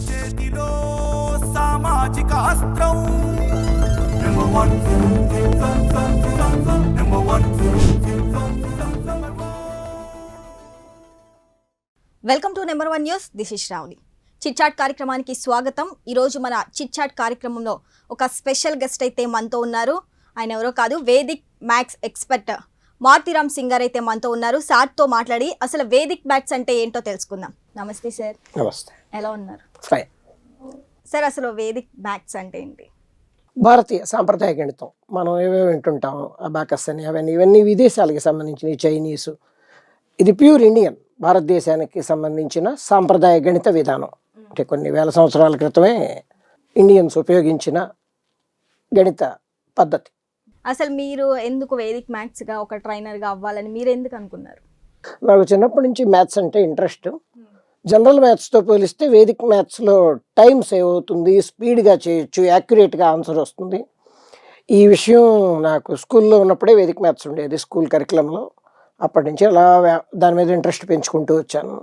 చేతిలో సామాజిక అస్త్రం number 1 welcome to number 1 news. This is Sravani. Chitchat కార్యక్రమానికి స్వాగతం. ఈరోజు మన చిట్చాట్ కార్యక్రమంలో ఒక స్పెషల్ గెస్ట్ అయితే మనతో ఉన్నారు. ఆయన ఎవరో కాదు, Vedic maths expert Maruthi Ram Singh గారు అయితే మనతో ఉన్నారు. సార్తో మాట్లాడి అసలు వేదిక్ మ్యాథ్స్ అంటే ఏంటో తెలుసుకుందాం. నమస్తే సార్. నమస్తే. ఎలా ఉన్నారు? ఫైన్ సార్, అసలు వేదిక్ మ్యాథ్స్ అంటే ఏంటి? భారతీయ సాంప్రదాయ గణితం మనం ఏవేవి వింటుంటాం, అబాకస్ అని అవన్నీ ఇవన్నీ విదేశాలకి సంబంధించినవి, చైనీసు. ఇది ప్యూర్ ఇండియన్, భారతదేశానికి సంబంధించిన సాంప్రదాయ గణిత విధానం. అంటే కొన్ని వేల సంవత్సరాల క్రితమే ఇండియన్స్ ఉపయోగించిన గణిత పద్ధతి. అసలు మీరు ఎందుకు వేదిక్ మ్యాథ్స్గా ఒక ట్రైనర్గా అవ్వాలని మీరు ఎందుకు అనుకున్నారు? నాకు చిన్నప్పటి నుంచి మ్యాథ్స్ అంటే ఇంట్రెస్ట్. జనరల్ మ్యాథ్స్తో పోలిస్తే వేదిక్ మ్యాథ్స్లో టైం సేవ్ అవుతుంది, స్పీడ్గా చేయొచ్చు, యాక్యురేట్గా ఆన్సర్ వస్తుంది. ఈ విషయం నాకు స్కూల్లో ఉన్నప్పుడే వేదిక్ మ్యాథ్స్ ఉండేది, స్కూల్ కరికులంలో. అప్పటి నుంచి అలా దాని మీద ఇంట్రెస్ట్ పెంచుకుంటూ వచ్చాను.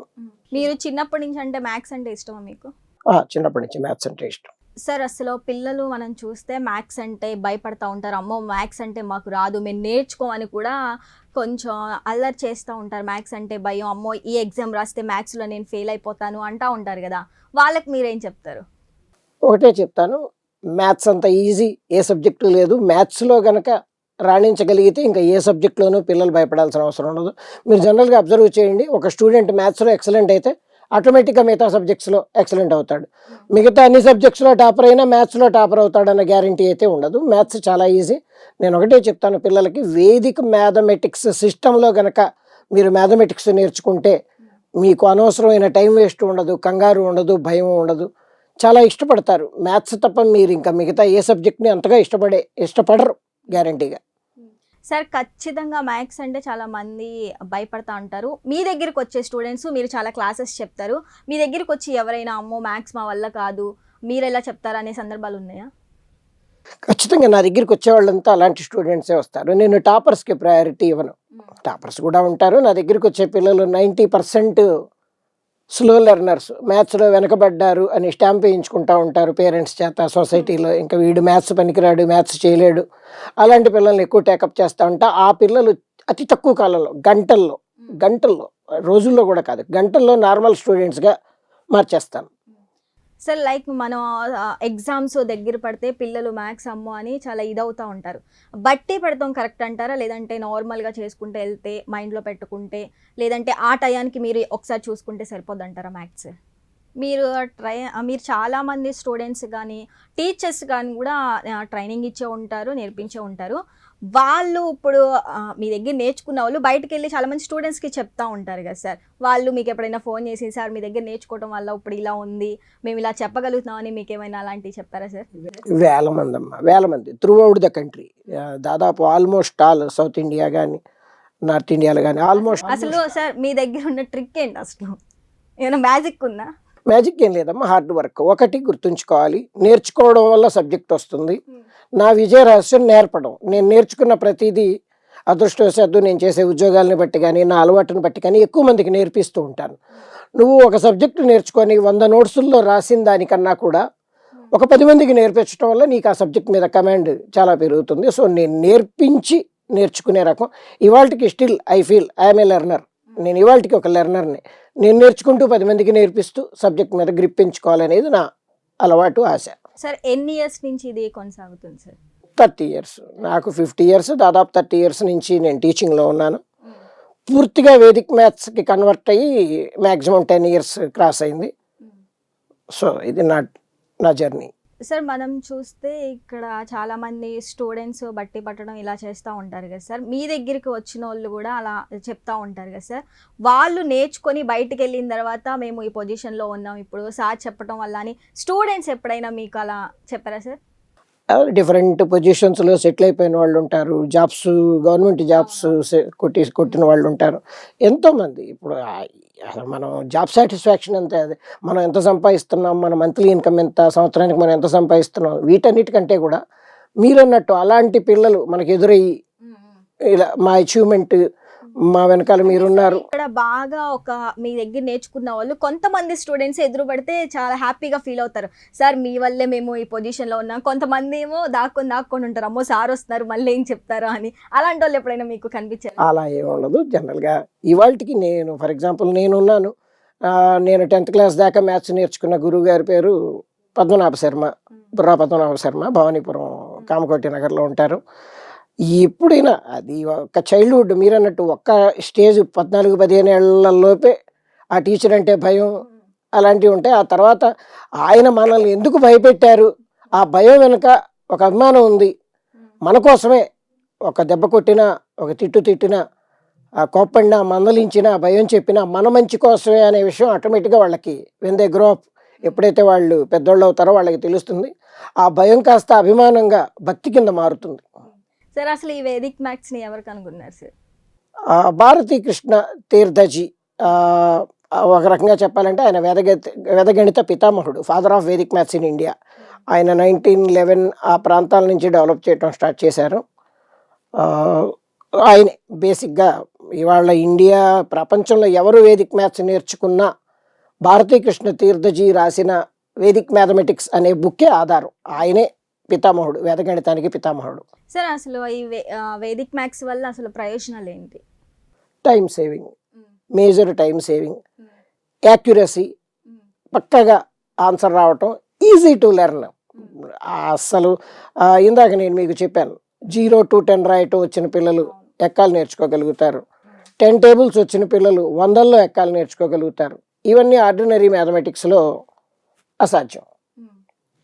మీరు చిన్నప్పటి నుంచి అంటే మ్యాథ్స్ అంటే ఇష్టమా మీకు? చిన్నప్పటి నుంచి మ్యాథ్స్ అంటే ఇష్టం. సార్, అసలు పిల్లలు మనం చూస్తే మ్యాథ్స్ అంటే భయపడతా ఉంటారు. అమ్మో మ్యాథ్స్ అంటే మాకు రాదు, మేము నేర్చుకోమని కూడా కొంచెం అల్లరి చేస్తూ ఉంటారు. మ్యాథ్స్ అంటే భయం, అమ్మో ఈ ఎగ్జామ్ రాస్తే మ్యాథ్స్లో నేను ఫెయిల్ అయిపోతాను అంటూ ఉంటారు కదా, వాళ్ళకి మీరేం చెప్తారు? ఒకటే చెప్తాను, మ్యాథ్స్ అంత ఈజీ ఏ సబ్జెక్టు లేదు. మ్యాథ్స్లో కనుక రాణించగలిగితే ఇంకా ఏ సబ్జెక్ట్లోనూ పిల్లలు భయపడాల్సిన అవసరం ఉండదు. మీరు జనరల్గా అబ్జర్వ్ చేయండి, ఒక స్టూడెంట్ మ్యాథ్స్లో ఎక్సలెంట్ అయితే ఆటోమేటిక్గా మిగతా సబ్జెక్ట్స్లో ఎక్సలెంట్ అవుతాడు. మిగతా అన్ని సబ్జెక్ట్స్లో టాపర్ అయినా మ్యాథ్స్లో టాపర్ అవుతాడన్న గ్యారంటీ అయితే ఉండదు. మ్యాథ్స్ చాలా ఈజీ. నేను ఒకటే చెప్తాను పిల్లలకి, వేదిక మ్యాథమెటిక్స్ సిస్టంలో కనుక మీరు మ్యాథమెటిక్స్ నేర్చుకుంటే మీకు అనవసరమైన టైం వేస్ట్ ఉండదు, కంగారు ఉండదు, భయం ఉండదు, చాలా ఇష్టపడతారు. మ్యాథ్స్ తప్ప మీరు ఇంకా మిగతా ఏ సబ్జెక్ట్ని అంతగా ఇష్టపడరు గ్యారంటీగా. సార్, ఖచ్చితంగా మ్యాథ్స్ అంటే చాలా మంది భయపడతా ఉంటారు. మీ దగ్గరికి వచ్చే స్టూడెంట్స్, మీరు చాలా క్లాసెస్ చెప్తారు, మీ దగ్గరికి వచ్చి ఎవరైనా అమ్మో మ్యాథ్స్ మా వల్ల కాదు మీరు ఎలా చెప్తారు అనే సందర్భాలు ఉన్నాయా? ఖచ్చితంగా నా దగ్గరికి వచ్చేవాళ్ళంతా అలాంటి స్టూడెంట్సే వస్తారు. నేను టాపర్స్కి ప్రయారిటీ ఇవ్వను. టాపర్స్ కూడా ఉంటారు. నా దగ్గరికి వచ్చే పిల్లలు 90% స్లో లెర్నర్స్, మ్యాథ్స్లో వెనకబడ్డారు అని స్టాంప్ వేయించుకుంటూ ఉంటారు పేరెంట్స్ చేత, సొసైటీలో. ఇంకా వీడు మ్యాథ్స్ పనికిరాడు, మ్యాథ్స్ చేయలేడు, అలాంటి పిల్లల్ని ఎక్కువ టేకప్ చేస్తూ ఉంటా. ఆ పిల్లలు అతి తక్కువ కాలంలో, గంటల్లో, రోజుల్లో కూడా కాదు, గంటల్లో నార్మల్ స్టూడెంట్స్గా మార్చేస్తాను. సార్, లైక్ మనం ఎగ్జామ్స్ దగ్గర పడితే పిల్లలు మ్యాథ్స్ అమ్మో అని చాలా ఇదవుతూ ఉంటారు. బట్టి పెడతాం కరెక్ట్ అంటారా, లేదంటే నార్మల్గా చేసుకుంటే వెళ్తే మైండ్లో పెట్టుకుంటే, లేదంటే ఆ టయానికి మీరు ఒకసారి చూసుకుంటే సరిపోద్ది అంటారా మ్యాథ్స్? మీరు చాలామంది స్టూడెంట్స్ కానీ టీచర్స్ కానీ కూడా ట్రైనింగ్ ఇచ్చే ఉంటారు, నేర్పించే ఉంటారు. వాళ్ళు ఇప్పుడు మీ దగ్గర నేర్చుకున్న వాళ్ళు బయటకు వెళ్ళి చాలామంది స్టూడెంట్స్కి చెప్తా ఉంటారు కదా సార్, వాళ్ళు మీకు ఎప్పుడైనా ఫోన్ చేసి సార్ మీ దగ్గర నేర్చుకోవడం వల్ల ఇప్పుడు ఇలా ఉంది, మేము ఇలా చెప్పగలుగుతున్నామని మీకు ఏమైనా అలాంటివి చెప్తారా సార్? వేల మంది త్రూ అవుట్ ద కంట్రీ, దాదాపు ఆల్మోస్ట్ ఆల్ సౌత్ ఇండియా కానీ నార్త్ ఇండియాలో కానీ ఆల్మోస్ట్. అసలు సార్ మీ దగ్గర ఉన్న ట్రిక్ ఏంటి? అసలు ఏమైనా మ్యాజిక్ ఉందా? మ్యాజిక్ ఏం లేదమ్మా, హార్డ్ వర్క్. ఒకటి గుర్తుంచుకోవాలి, నేర్చుకోవడం వల్ల సబ్జెక్ట్ వస్తుంది. నా విజయ రహస్యం నేర్పడం. నేను నేర్చుకున్న ప్రతిదీ అదృష్టవశాత్తు నేను చేసే ఉద్యోగాలను బట్టి కానీ నా అలవాటుని బట్టి కానీ ఎక్కువ మందికి నేర్పిస్తూ ఉంటాను. నువ్వు ఒక సబ్జెక్టు నేర్చుకొని 100 నోట్సుల్లో రాసిన దానికన్నా కూడా ఒక 10 మందికి నేర్పించడం వల్ల నీకు ఆ సబ్జెక్ట్ మీద కమాండ్ చాలా పెరుగుతుంది. సో నేను నేర్పించి నేర్చుకునే రకం. ఇవాళకి still I feel I'm a learner. నేను ఇవాళకి ఒక లెర్నర్ని. నేను నేర్చుకుంటూ 10 మందికి నేర్పిస్తూ సబ్జెక్ట్ మీద గ్రిప్ పెంచుకోవాలనేది నా అలవాటు, ఆశ. సార్, ఎన్ని ఇయర్స్ నుంచి ఇది కొనసాగుతుంది సార్? 30 years. నాకు 50 years, దాదాపు 30 years నుంచి నేను టీచింగ్లో ఉన్నాను. పూర్తిగా వేదిక్ మ్యాథ్స్కి కన్వర్ట్ అయ్యి మ్యాక్సిమం 10 years క్రాస్ అయింది. సో ఇది నా జర్నీ. సార్, మనం చూస్తే ఇక్కడ చాలామంది స్టూడెంట్స్ బట్టి పట్టడం ఇలా చేస్తూ ఉంటారు కదా సార్, మీ దగ్గరికి వచ్చిన వాళ్ళు కూడా అలా చెప్తూ ఉంటారు కదా సార్, వాళ్ళు నేర్చుకొని బయటకు వెళ్ళిన తర్వాత మేము ఈ పొజిషన్లో ఉన్నాం ఇప్పుడు సార్ చెప్పడం వల్ల అని స్టూడెంట్స్ ఎప్పుడైనా మీకు అలా చెప్పారా సార్? డిఫరెంట్ పొజిషన్స్లో సెటిల్ అయిపోయిన వాళ్ళు ఉంటారు, జాబ్స్, గవర్నమెంట్ జాబ్స్ కొట్టిన వాళ్ళు ఉంటారు, ఎంతోమంది. ఇప్పుడు అసలు మనం జాబ్ సాటిస్ఫాక్షన్ అంతే, అది మనం ఎంత సంపాదిస్తున్నాం, మన మంత్లీ ఇన్కమ్ ఎంత, సంవత్సరానికి మనం ఎంత సంపాదిస్తున్నాం, వీటన్నిటికంటే కూడా మీరు అన్నట్టు అలాంటి పిల్లలు మనకు ఎదురయ్యి ఇలా మా అచీవ్మెంట్ మా వెనకాల మీరున్నారు. ఇక్కడ బాగా ఒక మీ దగ్గర నేర్చుకున్న వాళ్ళు కొంతమంది స్టూడెంట్స్ ఎదురు పడితే చాలా హ్యాపీగా ఫీల్ అవుతారు. సార్ మీ వల్లే మేము ఈ పొజిషన్లో ఉన్నాం. కొంతమంది ఏమో దాక్కొని ఉంటారు, అమ్మో సార్ వస్తున్నారు మళ్ళీ ఏం చెప్తారో అని. అలాంటి వాళ్ళు ఎప్పుడైనా మీకు కనిపించారు? అలా ఏమి ఉండదు. జనరల్గా ఇవాళకి నేను ఫర్ ఎగ్జాంపుల్ నేనున్నాను. నేను 10th క్లాస్ దాకా మ్యాథ్స్ నేర్చుకున్న గురువు గారి పేరు పద్మనాభ శర్మ, బుర్రా పద్మనాభ శర్మ, భవానీపురం కామకోటి నగర్లో ఉంటారు. ఎప్పుడైనా అది ఒక చైల్డ్హుడ్ మీరన్నట్టు ఒక్క స్టేజ్ 14-15 ఏళ్లలోపే ఆ టీచర్ అంటే భయం అలాంటివి ఉంటాయి. ఆ తర్వాత ఆయన మనల్ని ఎందుకు భయపెట్టారు, ఆ భయం వెనుక ఒక అభిమానం ఉంది. మన కోసమే ఒక దెబ్బ కొట్టినా, ఒక తిట్టినా, ఆ కోప్పడినా, మందలించినా, భయం చెప్పినా మన మంచి కోసమే అనే విషయం ఆటోమేటిక్గా వాళ్ళకి వెన్ దే గ్రో అప్, ఎప్పుడైతే వాళ్ళు పెద్దోళ్ళు అవుతారో వాళ్ళకి తెలుస్తుంది. ఆ భయం కాస్త అభిమానంగా భక్తి కింద మారుతుంది. సార్ అసలు ఈ వేదిక్ మ్యాథ్స్ని ఎవరు కనుగొన్నారు సార్? భారతీ కృష్ణ తీర్థజీ, ఒక రకంగా చెప్పాలంటే ఆయన వేదగణిత పితామహుడు, father of Vedic maths in India. ఆయన 1911 ఆ ప్రాంతాల నుంచి డెవలప్ చేయడం స్టార్ట్ చేశారు. ఆయనే బేసిక్గా ఇవాళ ఇండియా ప్రపంచంలో ఎవరు వేదిక్ మ్యాథ్స్ నేర్చుకున్నా భారతీ కృష్ణ తీర్థజీ రాసిన వేదిక్ మ్యాథమెటిక్స్ అనే బుక్కే ఆధారం. ఆయనే పితామహుడు, వేదగణితానికి పితామహుడు. సార్ అసలు ఈ వేదిక్ మ్యాథ్స్ వల్ల అసలు ప్రయోజనాలు ఏంటి? Time saving, major time saving, accuracy, పక్కగా ఆన్సర్ రావటం, ఈజీ టు లెర్న్. అసలు ఇందాక నేను మీకు చెప్పాను 0 to 10 రాయటం వచ్చిన పిల్లలు ఎక్కాలు నేర్చుకోగలుగుతారు. 10 tables వచ్చిన పిల్లలు 100లో ఎక్కాలు నేర్చుకోగలుగుతారు. ఇవన్నీ ఆర్డినరీ మ్యాథమెటిక్స్లో అసాధ్యం.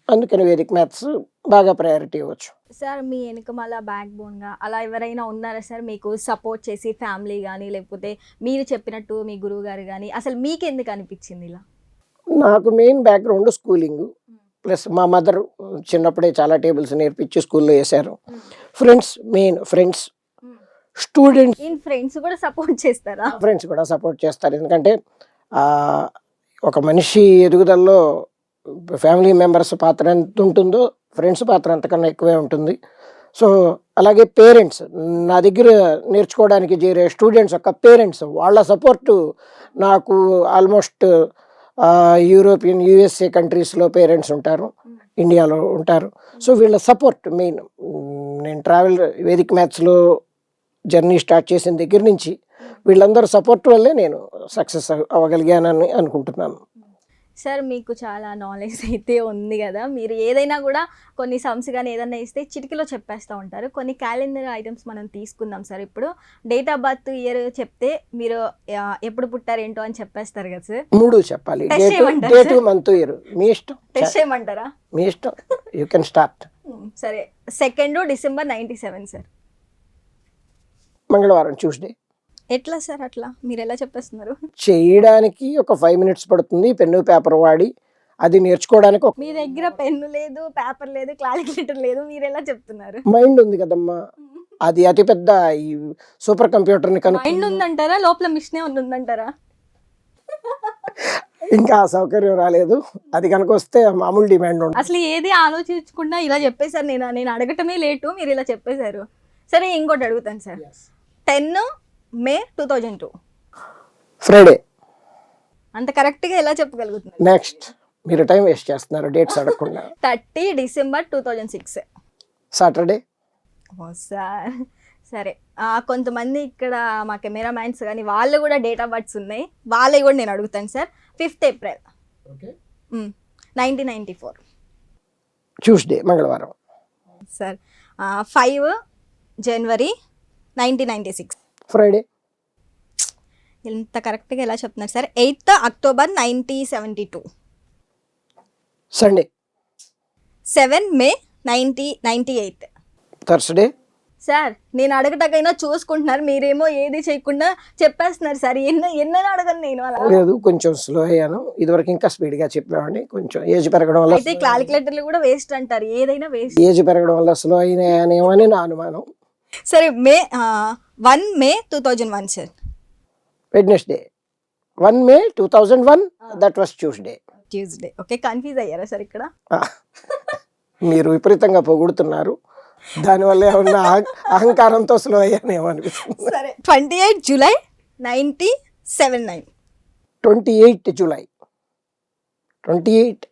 అందుకని వేదిక్ మ్యాథ్స్ బాగా ప్రయారిటీ ఇవ్వచ్చు. సార్ మీ వెనుకమాల బ్యాక్ బోన్గా అలా ఎవరైనా ఉన్నారా సార్ మీకు సపోర్ట్ చేసి, ఫ్యామిలీ కానీ లేకపోతే మీరు చెప్పినట్టు మీ గురువు గారు కానీ? అసలు మీకు ఎందుకు అనిపించింది ఇలా? నాకు మెయిన్ బ్యాక్గ్రౌండ్ స్కూలింగ్, ప్లస్ మా మదర్ చిన్నప్పుడే చాలా టేబుల్స్ నేర్పించి స్కూల్లో వేశారు. ఫ్రెండ్స్ స్టూడెంట్స్, ఫ్రెండ్స్ కూడా సపోర్ట్ చేస్తారా? ఫ్రెండ్స్ కూడా సపోర్ట్ చేస్తారు. ఎందుకంటే ఒక మనిషి ఎదుగుదలలో ఫ్యామిలీ మెంబర్స్ పాత్ర ఎంత ఉంటుందో ఫ్రెండ్స్ పాత్ర అంతకన్నా ఎక్కువే ఉంటుంది. సో అలాగే పేరెంట్స్, నా దగ్గర నేర్చుకోవడానికి చేరే స్టూడెంట్స్ యొక్క పేరెంట్స్, వాళ్ళ సపోర్టు నాకు ఆల్మోస్ట్ యూరోపియన్, USA కంట్రీస్లో పేరెంట్స్ ఉంటారు, ఇండియాలో ఉంటారు. సో వీళ్ళ సపోర్ట్ మెయిన్. నేను ట్రావెల్ వేదిక్ మ్యాథ్స్లో జర్నీ స్టార్ట్ చేసిన దగ్గర నుంచి వీళ్ళందరూ సపోర్ట్ వల్లే నేను సక్సెస్ అవ్వగలిగానని అనుకుంటున్నాను. సార్ మీకు చాలా నాలెడ్జ్ అయితే ఉంది కదా, మీరు ఏదైనా కూడా కొన్ని సమ్స్ కానీ ఏదైనా ఇస్తే చిటికలో చెప్పేస్తూ ఉంటారు. కొన్ని క్యాలెండర్ ఐటమ్స్ మనం తీసుకుందాం సార్. ఇప్పుడు డేట్ ఆఫ్ బర్త్ ఇయర్ చెప్తే మీరు ఎప్పుడు పుట్టారు ఏంటో అని చెప్పేస్తారు కదా సార్? 3 చెప్పాలి, డేట్, మంత్, ఇయర్. మీ ఇష్టం. టెస్ట్ చేయమంటారా? మీ ఇష్టం, యూ కెన్ స్టార్ట్. సరే, 2 December 1997 సార్. మంగళవారం, ట్యూస్డే. ఎట్లా సార్ అట్లా మీరు ఎలా చెప్పేస్తున్నారు? చేయడానికి ఒక 5 minutes పడుతుంది, పెన్ను పేపర్ వాడి. అది నేర్చుకోవడానికి మీ దగ్గర పెన్ను లేదు, పేపర్ లేదు, క్యాలిక్యులేటర్ లేదు, మీరు ఎలా చెప్తున్నారు? మైండ్ ఉంది కదమ్మా, అది అతిపెద్ద ఈ సూపర్ కంప్యూటర్ని మైండ్ ఉందంటారా, లోపల మిషనే ఉందంటారా? ఇంకా ఆ సౌకర్యం రాలేదు, అది కనుక వస్తే మామూలు డిమాండ్ ఉంటుంది. అసలు ఏది ఆలోచించకుండా ఇలా చెప్పేశారు. నేను అడగటమే లేటు, మీరు ఇలా చెప్పేశారు. సరే ఇంకోటి అడుగుతాను సార్. 10 May 2002 Friday. అంత కరెక్ట్గా ఎలా చెప్పగలుగుతున్నారు? నెక్స్ట్, మీరు టైం వేస్ట్ చేస్తున్నారు డేట్స్ అడగకుండా. 30 December 2006 సాటర్డే. ఓ సార్, సరే. కొంతమంది ఇక్కడ మా కెమెరా మ్యాన్స్ కానీ వాళ్ళు కూడా డేట్ ఆఫ్ బర్త్స్ ఉన్నాయి, వాళ్ళే కూడా నేను అడుగుతాను సార్. 5th April 1994 ట్యూస్డే, మంగళవారం. Sir 5 January 1996 Friday. ఇంత కరెక్ట్గా ఎలా చెప్తున్నారు sir? 8th October 1972 Sunday. 7 May 1998 Thursday. Sir నేను అడగటకైనా చూసుకుంటున్నారు, మీరేమో ఏది చేయకుండా చెప్పేస్తున్నారు సార్. ఎన్నైనా అడగను నేను. అలా లేదు, కొంచెం స్లో అయ్యాను. ఇదివరకు ఇంకా స్పీడ్గా చెప్పేవాడిని. కొంచెం ఏజ్ పెరగడం వల్ల, అయితే క్యాలిక్యులేటర్లు కూడా వేస్ట్ అంటారు, ఏదైనా వేస్ట్. ఏజ్ పెరగడం వల్ల స్లో అయినాయనేమో అని నా అనుమానం. సరే, 1 May 2001 sir. Wednesday. 1 May 2001, that was Tuesday. Tuesday. Okay, confuse అయ్యారా సార్ ఇక్కడ? మీరు విపరీతంగా పొగుడుతున్నారు. దానివల్ల ఏమన్నా అహంకారంతో స్లో అయ్యానేమో అనిపిస్తుంది. సరే 28 జూలై 1979. 28 July 28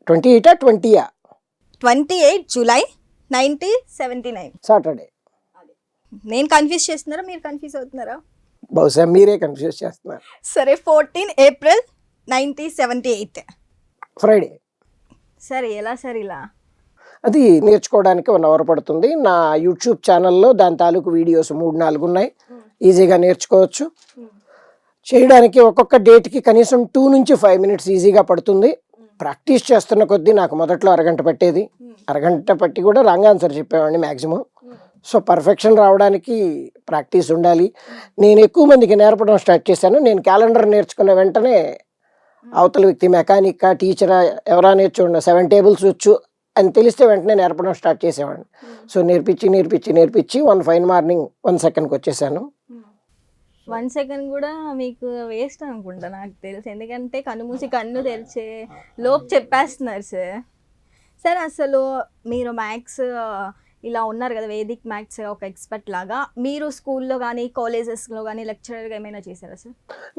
28 July 1979. సాటర్డే. నేను కన్ఫ్యూజ్ చేస్తున్నారా, మీరు కన్ఫ్యూజ్ అవుతున్నారా? బహుశా మీరే కన్ఫ్యూజ్ చేస్తున్నారు. సరే 14 ఏప్రిల్ 1978. ఫ్రైడే. సరే ఎలా సార్ ఇలా? అది నేర్చుకోవడానికి 1 అవర్ పడుతుంది. నా యూట్యూబ్ ఛానల్లో దాని తాలూకు వీడియోస్ 3-4 ఉన్నాయి. ఈజీగా నేర్చుకోవచ్చు. చేయడానికి ఒక్కొక్క డేట్కి కనీసం 2 నుంచి 5 మినిట్స్ ఈజీగా పడుతుంది. ప్రాక్టీస్ చేస్తున్న కొద్దీ నాకు మొదట్లో అరగంట పట్టేది. అరగంట పట్టి కూడా రాంగ్ ఆన్సర్ చెప్పేవాడిని మ్యాక్సిమం. సో పర్ఫెక్షన్ రావడానికి ప్రాక్టీస్ ఉండాలి. నేను ఎక్కువ మందికి నేర్పడం స్టార్ట్ చేశాను. నేను క్యాలెండర్ నేర్చుకున్న వెంటనే అవతల వ్యక్తి మెకానిక్కా టీచరా ఎవరా నేర్చుకున్న 7 టేబుల్స్ వచ్చు అని తెలిస్తే వెంటనే నేర్పడం స్టార్ట్ చేసేవాడిని. సో నేర్పించి 1 ఫైన్ మార్నింగ్ 1 సెకండ్కి వచ్చేసాను. 1 సెకండ్ కూడా మీకు వేస్ట్ అనుకుంటా నాకు తెలుసు. ఎందుకంటే కన్ను మూసి కన్ను తెరిచే లోపు చెప్పేస్తున్నారు సార్. సార్ అసలు మీరు మ్యాథ్స్ ఇలా ఉన్నారు కదా, వేదిక్ మ్యాథ్స్ ఒక ఎక్స్పర్ట్ లాగా, మీరు స్కూల్లో కానీ కాలేజెస్లో కానీ లెక్చరర్గా ఏమైనా చేశారా సార్?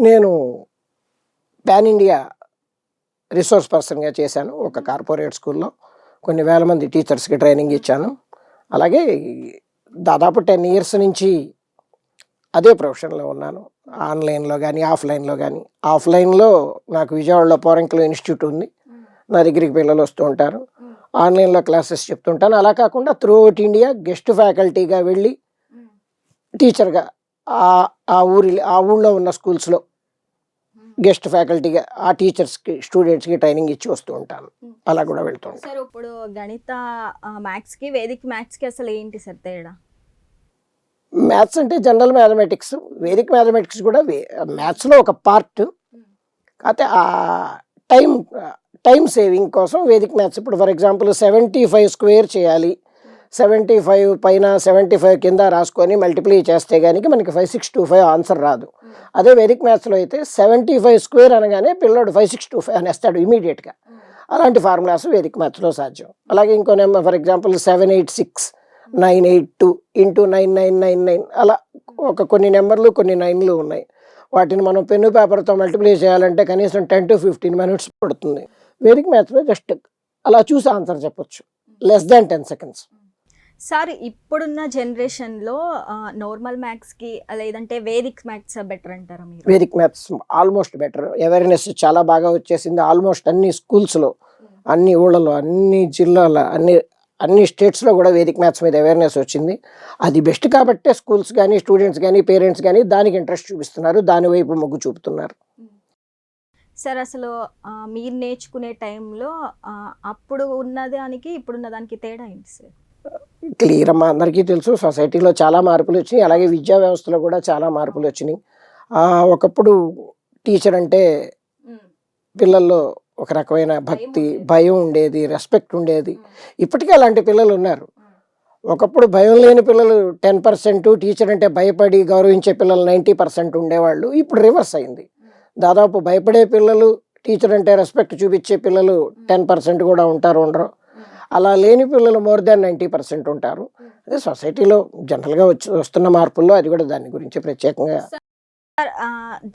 నేను పాన్ ఇండియా రిసోర్స్ పర్సన్గా చేశాను. ఒక కార్పొరేట్ స్కూల్లో కొన్ని వేల మంది టీచర్స్కి ట్రైనింగ్ ఇచ్చాను. అలాగే దాదాపు 10 ఇయర్స్ నుంచి అదే ప్రొఫెషన్లో ఉన్నాను. ఆన్లైన్లో కానీ ఆఫ్లైన్లో కానీ. ఆఫ్లైన్లో నాకు విజయవాడలో పోరంకిలో ఇన్స్టిట్యూట్ ఉంది. నా దగ్గరికి పిల్లలు వస్తూ ఉంటారు. ఆన్లైన్లో క్లాసెస్ చెప్తుంటాను. అలా కాకుండా త్రూఅవుట్ ఇండియా గెస్ట్ ఫ్యాకల్టీగా వెళ్ళి టీచర్గా ఆ ఊళ్ళో ఉన్న స్కూల్స్లో గెస్ట్ ఫ్యాకల్టీగా ఆ టీచర్స్కి స్టూడెంట్స్కి ట్రైనింగ్ ఇచ్చి వస్తూ ఉంటాను. అలా కూడా వెళ్తూ ఉంటాను. సార్ ఇప్పుడు గణిత మ్యాథ్స్కి వేదిక్ మ్యాథ్స్కి అసలు ఏంటి సార్ తేడా? మ్యాథ్స్ అంటే జనరల్ మ్యాథమెటిక్స్, వేదిక్ మ్యాథమెటిక్స్ కూడా మ్యాథ్స్లో ఒక పార్ట్. కాకపోతే ఆ టైం సేవింగ్ కోసం వేదిక్ మ్యాథ్స్. ఇప్పుడు ఫర్ ఎగ్జాంపుల్ 75 స్క్వేర్ చేయాలి, 75 పైన 75 కింద రాసుకొని మల్టిప్లై చేస్తే కానీ మనకి 5625 ఆన్సర్ రాదు. అదే వేదిక్ మ్యాథ్స్లో అయితే 75 స్క్వేర్ అనగానే పిల్లడు 5625 అనేస్తాడు ఇమీడియట్గా. అలాంటి ఫార్ములాస్ వేదిక్ మ్యాథ్స్లో సాధ్యం. అలాగే ఇంకో నెంబర్ ఫర్ ఎగ్జాంపుల్ 786 982 ఇంటూ 9999 అలా కొన్ని నెంబర్లు కొన్ని 9లు ఉన్నాయి. వాటిని మనం పెన్ను పేపర్తో మల్టిప్లై చేయాలంటే కనీసం 10 to 15 మినిట్స్ పడుతుంది. వేదిక్ మ్యాథ్స్లో జస్ట్ అలా చూసి ఆన్సర్ చెప్పొచ్చు, లెస్ దాన్ 10 సెకండ్స్. సార్ ఇప్పుడున్న జనరేషన్లో నార్మల్ మ్యాథ్స్కి లేదంటే వేదిక్ మ్యాథ్స్ బెటర్ అంటారా మీరు? Vedic maths almost better. Awareness చాలా బాగా వచ్చేసింది. ఆల్మోస్ట్ అన్ని స్కూల్స్లో, అన్ని ఊళ్ళలో, అన్ని జిల్లాల, అన్ని స్టేట్స్లో కూడా వేదిక్ మ్యాథ్స్ మీద అవేర్నెస్ వచ్చింది. అది బెస్ట్ కాబట్టే స్కూల్స్ కానీ స్టూడెంట్స్ కానీ పేరెంట్స్ కానీ దానికి ఇంట్రెస్ట్ చూపిస్తున్నారు, దాని వైపు మొగ్గు చూపుతున్నారు. సార్ అసలు మీరు నేర్చుకునే టైంలో అప్పుడు ఉన్నదానికి ఇప్పుడున్న దానికి తేడా ఏంటి సార్? క్లియర్ అమ్మా, అందరికీ తెలుసు. సొసైటీలో చాలా మార్పులు వచ్చినాయి. అలాగే విద్యా వ్యవస్థలో కూడా చాలా మార్పులు వచ్చినాయి. ఒకప్పుడు టీచర్ అంటే పిల్లల్లో ఒక రకమైన భక్తి, భయం ఉండేది, రెస్పెక్ట్ ఉండేది. ఇప్పటికీ అలాంటి పిల్లలు ఉన్నారు. ఒకప్పుడు భయం లేని పిల్లలు 10%, టీచర్ అంటే భయపడి గౌరవించే పిల్లలు 90% ఉండేవాళ్ళు. ఇప్పుడు రివర్స్ అయింది. దాదాపు భయపడే పిల్లలు, టీచర్ అంటే రెస్పెక్ట్ చూపించే పిల్లలు 10% కూడా ఉండరు. అలా లేని పిల్లలు మోర్ దాన్ 90% ఉంటారు. అదే సొసైటీలో జనరల్గా వస్తున్న మార్పుల్లో అది కూడా దాని గురించి ప్రత్యేకంగా.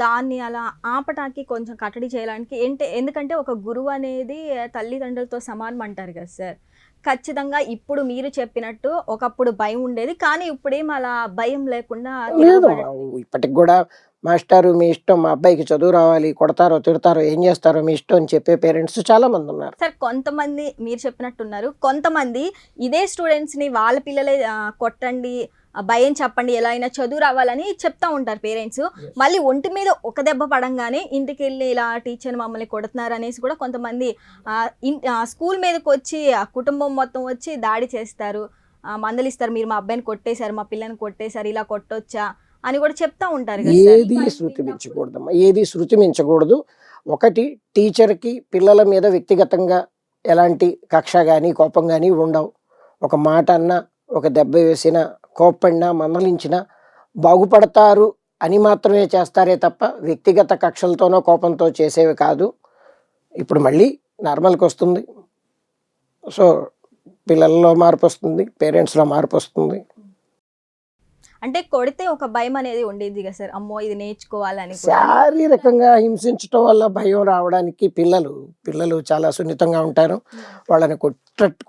దాన్ని అలా ఆపటానికి కొంచెం కట్టడి చేయడానికి ఎందుకంటే ఒక గురువు అనేది తల్లిదండ్రులతో సమానం అంటారు కదా సార్. ఖచ్చితంగా ఇప్పుడు మీరు చెప్పినట్టు ఒకప్పుడు భయం ఉండేది, కానీ ఇప్పుడేం అలా భయం లేకుండా లేదు. ఇప్పటికి కూడా మాస్టారు మీ ఇష్టం, మా అబ్బాయికి చదువు రావాలి, కొడతారో తిడతారో ఏం చేస్తారో మీ ఇష్టం అని చెప్పే పేరెంట్స్ చాలా మంది ఉన్నారు సార్. కొంతమంది మీరు చెప్పినట్టున్నారు, కొంతమంది ఇదే స్టూడెంట్స్ని వాళ్ళ పిల్లలే కొట్టండి, భయం చెప్పండి, ఎలా అయినా చదువు రావాలని చెప్తా ఉంటారు పేరెంట్స్. మళ్ళీ ఒంటి మీద ఒక దెబ్బ పడంగానే ఇంటికి వెళ్ళి ఇలా టీచర్ మమ్మల్ని కొడుతున్నారు అనేసి కూడా కొంతమంది స్కూల్ మీదకి వచ్చి కుటుంబం మొత్తం వచ్చి దాడి చేస్తారు, మందలిస్తారు, మీరు మా అబ్బాయిని కొట్టేశారు, మా పిల్లని కొట్టేశారు, ఇలా కొట్టొచ్చా అని కూడా చెప్తా ఉంటారు. ఏది శృతి మించకూడదమ్మా, ఏది శృతి మించకూడదు. ఒకటి, టీచర్కి పిల్లల మీద వ్యక్తిగతంగా ఎలాంటి కక్ష కానీ కోపం కానీ ఉండవు. ఒక మాట అన్నా, ఒక దెబ్బ వేసినా, కోప్పడినా, మందలించినా బాగుపడతారు అని మాత్రమే చేస్తారే తప్ప వ్యక్తిగత కక్షలతోనో కోపంతో చేసేవి కాదు. ఇప్పుడు మళ్ళీ నార్మల్కి వస్తుంది. సో పిల్లల్లో మార్పు వస్తుంది, పేరెంట్స్లో మార్పు వస్తుంది. అంటే కొడితే ఒక భయం అనేది ఉండేది కదా సార్, అమ్మో ఇది నేర్చుకోవాలని కూడా. శారీరకంగా హింసించడం వల్ల భయం రావడానికి పిల్లలు చాలా సున్నితంగా ఉంటారు. వాళ్ళని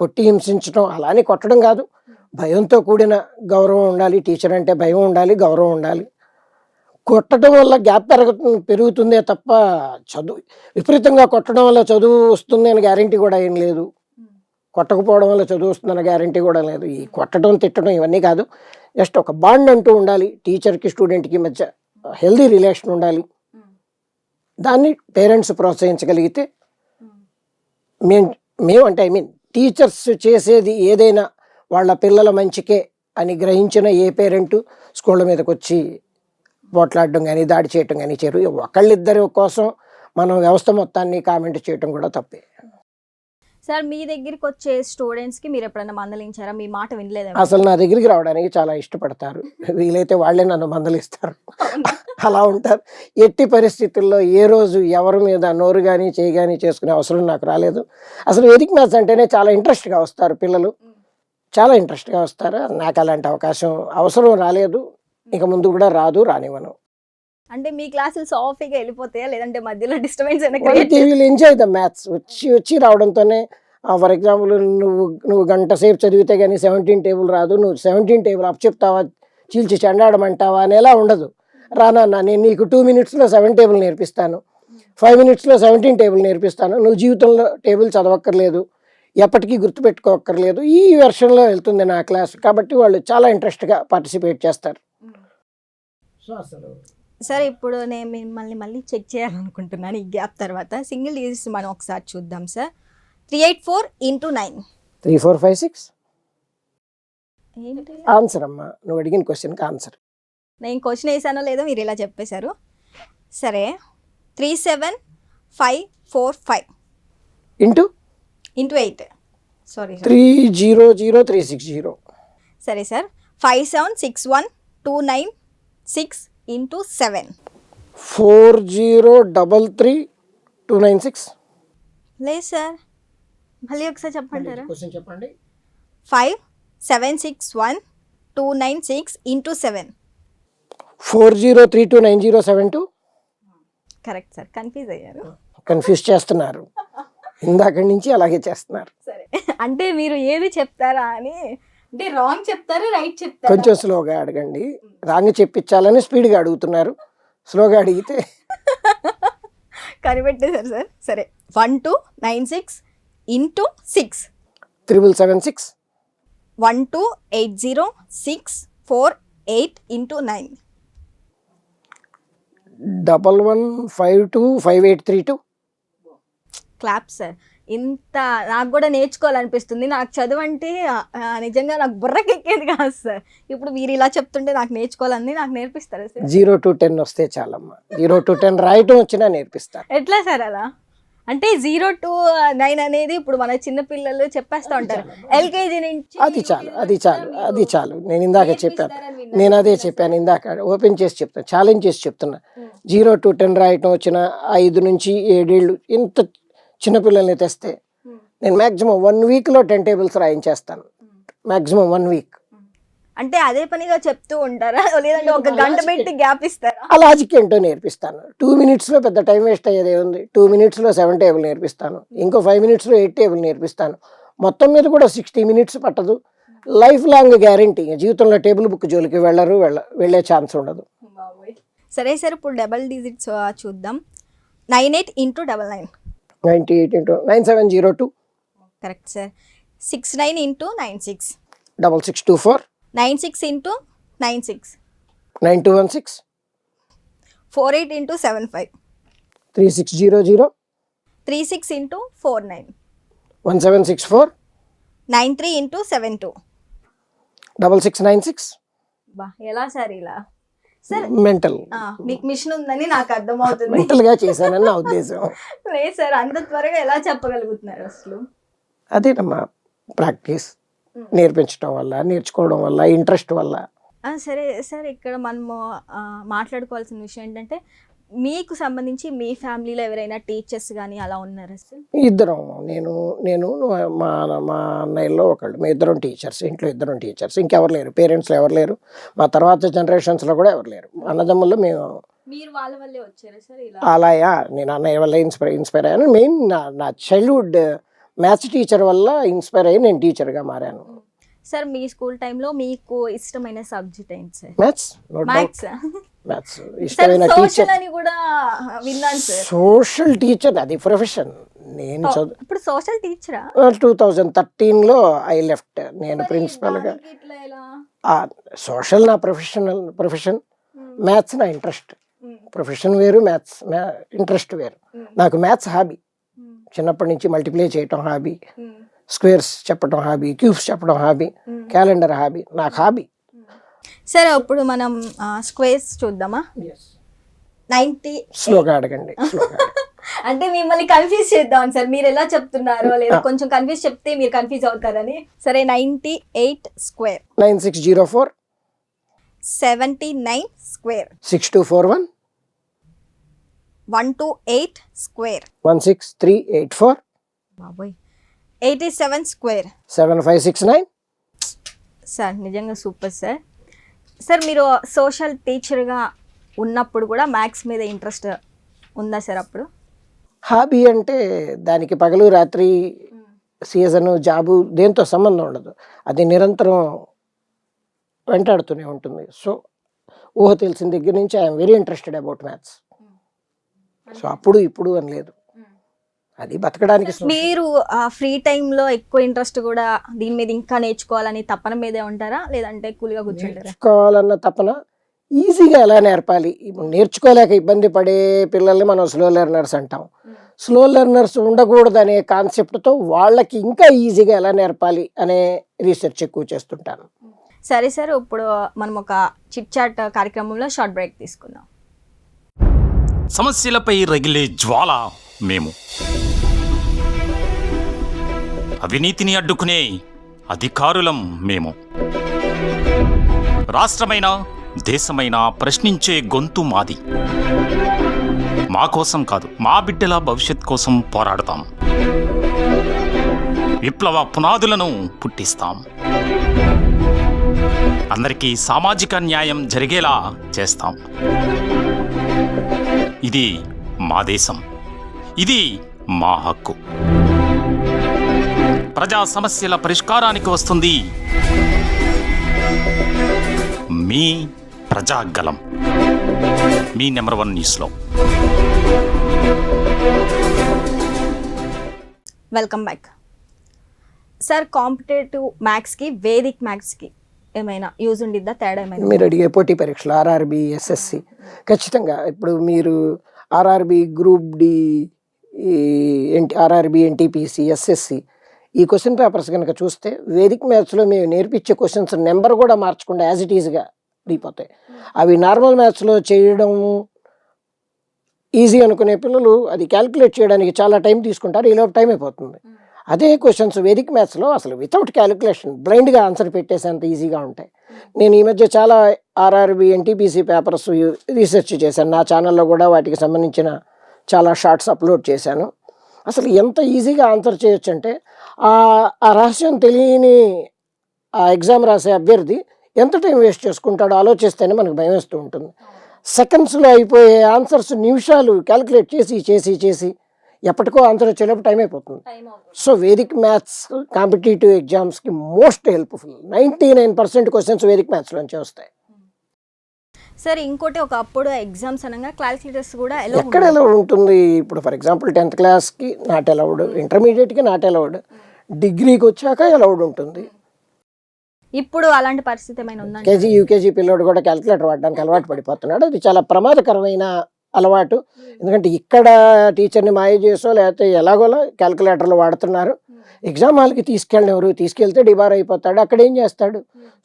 కొట్టి హింసించడం, అలానే కొట్టడం కాదు, భయంతో కూడిన గౌరవం ఉండాలి. టీచర్ అంటే భయం ఉండాలి, గౌరవం ఉండాలి. కొట్టడం వల్ల గ్యాప్ పెరుగుతుందే తప్ప చదువు విపరీతంగా కొట్టడం వల్ల చదువు వస్తుంది అని గ్యారంటీ కూడా ఏం లేదు. కొట్టకపోవడం వల్ల చదువు వస్తుందన్న గ్యారంటీ కూడా లేదు. ఈ కొట్టడం తిట్టడం ఇవన్నీ కాదు, జస్ట్ ఒక బాండ్ అంటూ ఉండాలి. టీచర్కి స్టూడెంట్కి మధ్య హెల్దీ రిలేషన్ ఉండాలి. దాన్ని పేరెంట్స్ ప్రోత్సహించగలిగితే మేము అంటే టీచర్స్ చేసేది ఏదైనా వాళ్ళ పిల్లల మంచికే అని గ్రహించిన ఏ పేరెంటు స్కూళ్ళ మీదకి వచ్చి పోట్లాడడం కానీ దాడి చేయటం కానీ చేయరు. ఒకళ్ళిద్దరి కోసం మనం వ్యవస్థ మొత్తాన్ని కామెంట్ చేయటం కూడా తప్పే. సార్ మీ దగ్గరికి వచ్చే స్టూడెంట్స్కి మీరు ఎప్పుడైనా మందలించారా? మీ మాట వినలేదా? అసలు నా దగ్గరికి రావడానికి చాలా ఇష్టపడతారు. వీలైతే వాళ్ళే నన్ను మందలిస్తారు. అలా ఉంటారు. ఎట్టి పరిస్థితుల్లో ఏ రోజు ఎవరి మీద నోరు కానీ చేయి కానీ చేసుకునే అవసరం నాకు రాలేదు. అసలు వేదిక మ్యాథ్స్ అంటేనే చాలా ఇంట్రెస్ట్గా వస్తారు పిల్లలు, చాలా ఇంట్రెస్ట్గా వస్తారు. నాకు అలాంటి అవసరం రాలేదు, ఇక ముందు కూడా రాదు, రానివ్వను. అంటే మీ క్లాసులు సాఫీగా వెళ్ళిపోతాయా, లేదంటే మధ్యలో డిస్టర్బెన్స్ వీళ్ళు ఎంజాయ్ ద మ్యాథ్స్ వచ్చి రావడంతోనే. ఫర్ ఎగ్జాంపుల్ నువ్వు గంట సేపు చదివితే కానీ 17 టేబుల్ రాదు, నువ్వు 17 టేబుల్ అప్ చెప్తావా, చీల్చి చెండాడమంటావా అని ఎలా ఉండదు. రానన్నా నేను నీకు 2 minutesలో 7 టేబుల్ నేర్పిస్తాను, 5 minutesలో 17 టేబుల్ నేర్పిస్తాను, నువ్వు జీవితంలో టేబుల్ చదవక్కర్లేదు, ఎప్పటికీ గుర్తుపెట్టుకోక్కర్లేదు. ఈ వెర్షన్లో వెళ్తుంది నా క్లాస్. కాబట్టి వాళ్ళు చాలా ఇంట్రెస్ట్గా పార్టిసిపేట్ చేస్తారు. సార్ ఇప్పుడు నేను మిమ్మల్ని మళ్ళీ చెక్ చేయాలనుకుంటున్నాను ఈ గ్యాప్ తర్వాత. సింగిల్ డిజిట్స్ మనం ఒకసారి చూద్దాం సార్. 384 × 9 3, 4, 5, 6 ఏంటి ఆన్సర్ అమ్మా, నువ్వు అడిగిన క్వశ్చన్కి ఆన్సర్. నేను క్వశ్చన్ వేసానో లేదో మీరు ఇలా చెప్పేశారు. సరే 37545 ఇంటూ × 8. సారీ 300360. సరే సార్ 5761296 × 7. 4033 లేదు సార్, మళ్ళీ ఒకసారి చెప్పంటారా? క్వశ్చన్ చెప్పండి. 5761296 × 7. 40329072. కరెక్ట్ సార్, కన్ఫ్యూజ్ అయ్యారు. కన్ఫ్యూజ్ చేస్తున్నారు, ఇందాక నుంచి అలాగే చేస్తున్నారు. సరే అంటే మీరు ఏది చెప్తారా అని, అంటే రాంగ్ చెప్తారా రైట్ చెప్తారా? కొంచెం స్లోగా అడగండి. రాంగ్ చెప్పించాలని స్పీడ్గా అడుగుతున్నారు, స్లోగా అడిగితే కనిపెట్టేశారు సార్. సరే 1296 × 6. 7776. 1280648 × 9. 11525832. Clap sir. ఇంత నాకు కూడా నేర్చుకోవాలనిపిస్తుంది. నాకు చదువు అంటే నిజంగా నాకు బుర్రకెక్కేది కాదు సార్. ఇప్పుడు మీరు ఇలా చెప్తుంటే నాకు నేర్చుకోవాలని, నాకు నేర్పిస్తారా సార్? 0 to 10 వస్తే చాలమ్మా. 0 to 10 రాయటం వచ్చినా నేర్పిస్తా. ఎట్లా సార్ అలా? అంటే 0 to 9 అనేది ఇప్పుడు మన చిన్న పిల్లలు చెప్పేస్తూ ఉంటారు ఎల్కేజీ నుంచి. అది చాలు. నేను ఇందాక చెప్పాను, నేను అదే చెప్పాను ఇందాక, ఓపెన్ చేసి చెప్తాను, ఛాలెంజ్ చేసి చెప్తున్నా. 0 to 10 రాయటం వచ్చిన 5 నుంచి 7 ఏళ్ళు ఇంత చిన్నపిల్లల్ని తెస్తే నేను మ్యాక్సిమం 1 weekలో 10 tables రాయించేస్తాను. Maximum 1 week. అంటే అదే పనిగా చెప్తూ ఉంటారా, లేదంటే ఒక గంట పెట్టి గ్యాప్ ఇస్తారా? ఆ లాజిక్ ఏంటో నేర్పిస్తాను. 2 minutesలో పెద్ద టైం వేస్ట్ అయ్యేదే ఉంది. 2 minutesలో 7 table నేర్పిస్తాను, ఇంకో 5 minutesలో 8 table నేర్పిస్తాను. మొత్తం మీద కూడా 60 minutes పట్టదు. Life long guarantee. జీవితంలో టేబుల్ బుక్ జోలికి వెళ్ళే ఛాన్స్ ఉండదు. సరే సార్, ఇప్పుడు డబల్ డిజిట్స్ చూద్దాం. 98 × 99. 98 × 9702. Correct sir. 69 × 96. 6624. 96 × 96. 9216. 48 × 75. 3600. 36 × 49. 1764. 93 × 72. 6696. బా ఎలా సార్ ఇలా? సార్ మెంటల్, మీకు మిషన్ ఉందని నాకు అర్థమవుతుంది. మెంటల్గా చేశానని నా ఉద్దేశం. లేదు సార్, అంత త్వరగా ఎలా చెప్పగలుగుతున్నారు అసలు? అదేనమ్మా, ప్రాక్టీస్, నేర్పించడం వల్ల, నేర్చుకోవడం వల్ల, ఇంట్రెస్ట్ వల్ల. సరే సార్, ఇక్కడ మనము మాట్లాడుకోవాల్సిన విషయం ఏంటంటే మీకు సంబంధించి మీ ఫ్యామిలీలో ఎవరైనా టీచర్స్ కానీ అలా ఉన్నారా సార్? ఇద్దరం, నేను మా మా అన్నయ్యలో ఒకళ్ళు, మేము ఇద్దరం టీచర్స్, ఇంట్లో ఇద్దరం టీచర్స్, ఇంకెవరు లేరు, పేరెంట్స్లో ఎవరు లేరు, మా తర్వాత జనరేషన్స్లో కూడా ఎవరు లేరు. అన్నదమ్ముల్లో మేము మీరు వాళ్ళ వల్లే వచ్చారా సార్ ఇలా? అలాయా, నేను అన్నయ్య వల్ల ఇన్స్పైర్ అయ్యాను. మెయిన్ నా చైల్డ్హుడ్ మ్యాథ్స్ టీచర్ వల్ల ఇన్స్పైర్ అయ్యి నేను టీచర్గా మారాను. సార్ మీ స్కూల్ టైంలో మీకు ఇష్టమైన సబ్జెక్ట్ ఏంటి సార్? మ్యాథ్స్. మ్యాథ్స్. మ్యాథ్స్ ఇష్టమైన టీచర్. సోషల్ అని కూడా విన్నాను సార్. సోషల్ టీచర్ అది ప్రొఫెషన్. నేను ఇప్పుడు సోషల్ టీచరా? 2013లో ఐ లెఫ్ట్. నేను ప్రిన్సిపల్గా. సోషల్ నా ప్రొఫెషన్, మ్యాథ్స్ నా ఇంట్రెస్ట్. ప్రొఫెషన్ వేరు, మ్యాథ్స్ ఇంట్రెస్ట్ వేరు. నాకు మ్యాథ్స్ హాబీ, చిన్నప్పటి నుంచి మల్టిప్లై చేయటం హాబీ, స్క్వేర్స్ చెప్పడం హాబీ, క్యూబ్స్ చెప్పడం హాబీ, క్యాలెండర్ హాబీ, నాకు హాబీ. సరే ఇప్పుడు మనం స్క్వేర్స్ చూద్దామా? 90 స్లోగా అడగండి. అంటే మిమ్మల్ని కన్ఫ్యూజ్ చేద్దాం సార్, మీరు ఎలా చెప్తున్నారో లేదా కొంచెం కన్ఫ్యూజ్ చెప్తే మీరు కన్ఫ్యూజ్ అవుతారని. సరే 98 స్క్వేర్, 9604 79 స్క్వేర్, 6241 128 స్క్వేర్, 16384 బాబోయ్ 87 స్క్వేర్, 7569. సార్ నిజంగా సూపర్ సార్. సార్ మీరు సోషల్ టీచర్గా ఉన్నప్పుడు కూడా మ్యాథ్స్ మీద ఇంట్రెస్ట్ ఉందా సార్? అప్పుడు హాబీ అంటే దానికి పగలు రాత్రి సీజను జాబు దేంతో సంబంధం ఉండదు, అది నిరంతరం వెంటాడుతూనే ఉంటుంది. సో ఊహ తెలిసిన దగ్గర నుంచి I'm very interested about maths. So అప్పుడు ఇప్పుడు అని లేదు, అది బతకడానికి. మీరు ఫ్రీ టైంలో ఎక్కువ ఇంట్రెస్ట్ కూడా దీని మీద ఇంకా నేర్చుకోవాలని తపన మీదే ఉంటారా, లేదంటే కూల్గా కూర్చుంటారా? నేర్చుకోవాలన్న తపన, ఈజీగా ఎలా నేర్పాలి. ఇప్పుడు నేర్చుకోలేక ఇబ్బంది పడే పిల్లల్ని మనం స్లో లెర్నర్స్ అంటాం. స్లో లెర్నర్స్ ఉండకూడదు అనే కాన్సెప్ట్తో వాళ్ళకి ఇంకా ఈజీగా ఎలా నేర్పాలి అనే రీసెర్చ్ ఎక్కువ చేస్తుంటాను. సరే సార్, ఇప్పుడు మనం ఒక చిట్ చాట్ కార్యక్రమంలో షార్ట్ బ్రేక్ తీసుకుందాం. సమస్యలపై రగిలే జ్వాల మేము, అవినీతిని అడ్డుకునే అధికారులం మేము. రాష్ట్రమైన దేశమైన ప్రశ్నించే గొంతు మాది. మా కోసం కాదు, మా బిడ్డల భవిష్యత్ కోసం పోరాడతాం. విప్లవ పునాదులను పుట్టిస్తాం. అందరికీ సామాజిక న్యాయం జరిగేలా చేస్తాం. ఇది మా దేశం, ఇది మా హక్కు. ప్రజా సమస్యల పరిష్కారానికి వస్తుంది మీ ప్రజాగలం, మీ నెంబర్ 1 న్యూస్లో. Welcome back sir. కాంపిటేటివ్ మ్యాథ్స్కి వేదిక్ మ్యాథ్స్కి ఏమైనా యూజ్ ఉండిద్దా, తేడా ఏమైనా? మీరు అడిగే పోటీ పరీక్షలు ఆర్ఆర్బి, ఎస్ఎస్సి ఖచ్చితంగా. ఇప్పుడు మీరు RRB, group D, RRB, NTPC, SSC ఈ క్వశ్చన్ పేపర్స్ కనుక చూస్తే వేదిక్ మ్యాథ్స్లో మేము నేర్పించే క్వశ్చన్స్ నెంబర్ కూడా మార్చకుండా యాజ్ ఇట్ ఈజ్గా దిగిపోతాయి. అవి నార్మల్ మ్యాథ్స్లో చేయడం ఈజీ అనుకునే పిల్లలు అది క్యాలిక్యులేట్ చేయడానికి చాలా టైం తీసుకుంటారు, ఈలోపు టైం అయిపోతుంది. అదే క్వశ్చన్స్ వేదిక్ మ్యాథ్స్లో అసలు వితౌట్ క్యాలిక్యులేషన్ బ్లైండ్గా ఆన్సర్ పెట్టేసేంత ఈజీగా ఉంటాయి. నేను ఈ మధ్య చాలా ఆర్ఆర్బి, ఎన్టీపీసీ పేపర్స్ రీసెర్చ్ చేశాను. నా ఛానల్లో కూడా వాటికి సంబంధించిన చాలా షార్ట్స్ అప్లోడ్ చేశాను. అసలు ఎంత ఈజీగా ఆన్సర్ చేయొచ్చు అంటే ఆ రహస్యం తెలియని ఆ ఎగ్జామ్ రాసే అభ్యర్థి ఎంత టైం వేస్ట్ చేసుకుంటాడో ఆలోచిస్తేనే మనకు భయం వేస్తూ ఉంటుంది. సెకండ్స్లో అయిపోయే ఆన్సర్స్ నిమిషాలు క్యాలిక్యులేట్ చేసి ఎప్పటికో ఆన్సర్ వచ్చేలోపు టైం అయిపోతుంది. సో వేదిక్ మ్యాథ్స్ కాంపిటేటివ్ ఎగ్జామ్స్కి మోస్ట్ హెల్ప్ఫుల్. 99% క్వశ్చన్స్ వేదిక్ మ్యాథ్స్లోంచి వస్తాయి. సార్ ఇంకోటి, ఒక అప్పుడు ఎగ్జామ్స్ అనగా క్యాలిక్యులేటర్స్ కూడా ఎక్కడ ఎలా ఉంటుంది. ఇప్పుడు ఫర్ ఎగ్జాంపుల్ 10th క్లాస్కి నాట్ అలౌడ్, ఇంటర్మీడియట్కి నాట్ అలౌడ్, డిగ్రీకి వచ్చాక అలౌడ్ ఉంటుంది. ఇప్పుడు అలాంటి పరిస్థితి ఏమైనా ఉందా? కేజీ యూకేజీ పిల్లోడు కూడా క్యాలిక్యులేటర్ వాడడానికి అలవాటు పడిపోతున్నాడు. అది చాలా ప్రమాదకరమైన అలవాటు. ఎందుకంటే ఇక్కడ టీచర్ని మాయ చేసో లేకపోతే ఎలాగోలా క్యాలిక్యులేటర్లు వాడుతున్నారు. ఎగ్జామ్ హాల్కి తీసుకెళ్తే డిబార్ అయిపోతాడు, అక్కడ ఏం చేస్తాడు.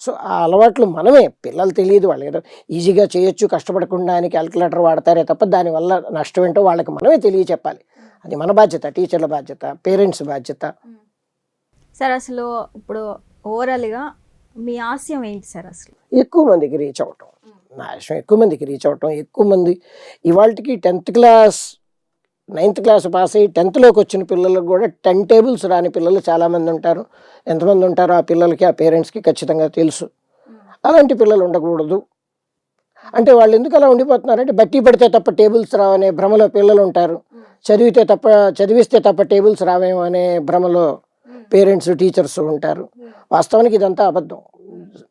సో ఆ అలవాట్లు మనమే, పిల్లలు తెలియదు, వాళ్ళు ఏదో ఈజీగా చేయొచ్చు కష్టపడకుండా అని క్యాలిక్యులేటర్ వాడతారే తప్ప దానివల్ల నష్టం ఏంటో వాళ్ళకి మనమే తెలియచెప్పాలి. అది మన బాధ్యత, టీచర్ల బాధ్యత, పేరెంట్స్ బాధ్యత. సార్ అసలు ఇప్పుడు ఓవరాల్గా మీ ఆశయం ఏంటి సార్? అసలు ఎక్కువ మందికి రీచ్ అవటం. నా విషయం ఎక్కువ మందికి రీచ్ అవ్వటం, ఎక్కువ మంది ఇవాళకి 10th class 9th class pass అయ్యి 10th వచ్చిన పిల్లలకు కూడా 10 టేబుల్స్ రాని పిల్లలు చాలామంది ఉంటారు. ఎంతమంది ఉంటారో ఆ పిల్లలకి ఆ పేరెంట్స్కి ఖచ్చితంగా తెలుసు. అలాంటి పిల్లలు ఉండకూడదు. అంటే వాళ్ళు ఎందుకు అలా ఉండిపోతున్నారంటే బట్టి పడితే తప్ప టేబుల్స్ రావనే భ్రమలో పిల్లలు ఉంటారు. చదివిస్తే తప్ప టేబుల్స్ రావేమో అనే భ్రమలో పేరెంట్స్ టీచర్స్ ఉంటారు. వాస్తవానికి ఇదంతా అబద్ధం.